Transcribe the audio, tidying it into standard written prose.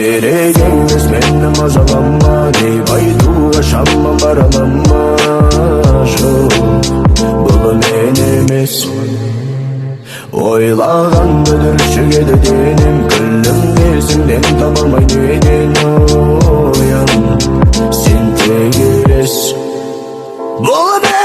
керек емес мені мазалама деп айтуға шамам баралама. Бұл мен емес, ойлағанды дүршігеді денем. Күлім десіңден таба алмай неден оян, сен тегерес. Бұл